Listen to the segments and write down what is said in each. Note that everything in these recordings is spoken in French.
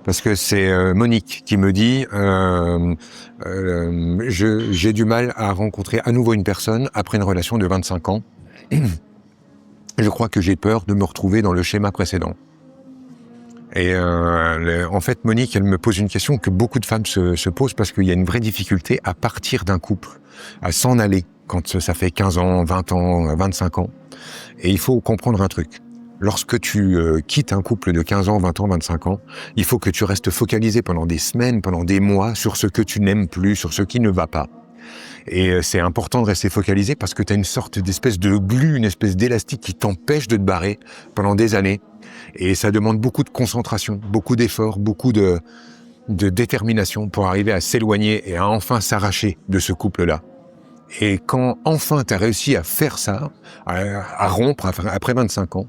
Parce que c'est Monique qui me dit j'ai du mal à rencontrer à nouveau une personne après une relation de 25 ans. Je crois que j'ai peur de me retrouver dans le schéma précédent. Et en fait, Monique, elle me pose une question que beaucoup de femmes se posent parce qu'il y a une vraie difficulté à partir d'un couple, à s'en aller quand ça fait 15 ans, 20 ans, 25 ans. Et il faut comprendre un truc. Lorsque tu quittes un couple de 15 ans, 20 ans, 25 ans, il faut que tu restes focalisé pendant des semaines, pendant des mois sur ce que tu n'aimes plus, sur ce qui ne va pas. Et c'est important de rester focalisé parce que tu as une sorte d'espèce de glu, une espèce d'élastique qui t'empêche de te barrer pendant des années. Et ça demande beaucoup de concentration, beaucoup d'efforts, beaucoup de détermination pour arriver à s'éloigner et à enfin s'arracher de ce couple-là. Et quand enfin tu as réussi à faire ça, à rompre après 25 ans,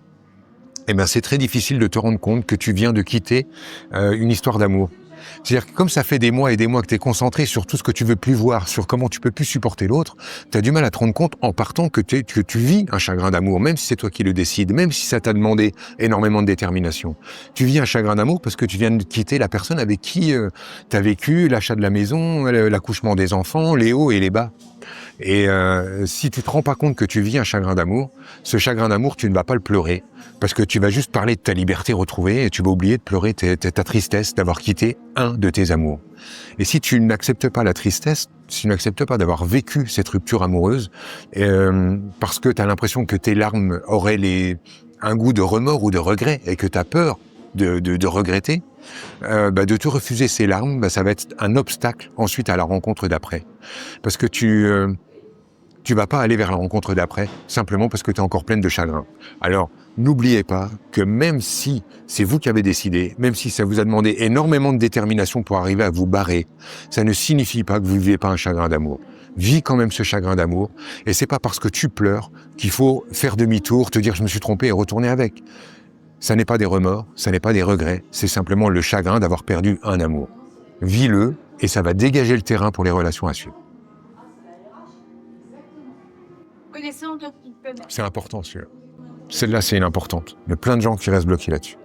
eh ben c'est très difficile de te rendre compte que tu viens de quitter une histoire d'amour. C'est-à-dire que comme ça fait des mois et des mois que tu es concentré sur tout ce que tu veux plus voir, sur comment tu peux plus supporter l'autre, tu as du mal à te rendre compte en partant que tu vis un chagrin d'amour, même si c'est toi qui le décides, même si ça t'a demandé énormément de détermination. Tu vis un chagrin d'amour parce que tu viens de quitter la personne avec qui tu as vécu l'achat de la maison, l'accouchement des enfants, les hauts et les bas. Et si tu te rends pas compte que tu vis un chagrin d'amour, ce chagrin d'amour, tu ne vas pas le pleurer. Parce que tu vas juste parler de ta liberté retrouvée et tu vas oublier de pleurer ta tristesse d'avoir quitté un de tes amours. Et si tu n'acceptes pas la tristesse, si tu n'acceptes pas d'avoir vécu cette rupture amoureuse, parce que tu as l'impression que tes larmes auraient un goût de remords ou de regret et que tu as peur de regretter, de te refuser ces larmes, ça va être un obstacle ensuite à la rencontre d'après. Parce que tu vas pas aller vers la rencontre d'après, simplement parce que tu es encore pleine de chagrin. Alors, n'oubliez pas que même si c'est vous qui avez décidé, même si ça vous a demandé énormément de détermination pour arriver à vous barrer, ça ne signifie pas que vous ne vivez pas un chagrin d'amour. Vis quand même ce chagrin d'amour, et c'est pas parce que tu pleures qu'il faut faire demi-tour, te dire je me suis trompé et retourner avec. Ça n'est pas des remords, ça n'est pas des regrets, c'est simplement le chagrin d'avoir perdu un amour. Vis-le, et ça va dégager le terrain pour les relations à suivre. C'est important, celui-là. Celle-là, c'est une importante. Il y a plein de gens qui restent bloqués là-dessus.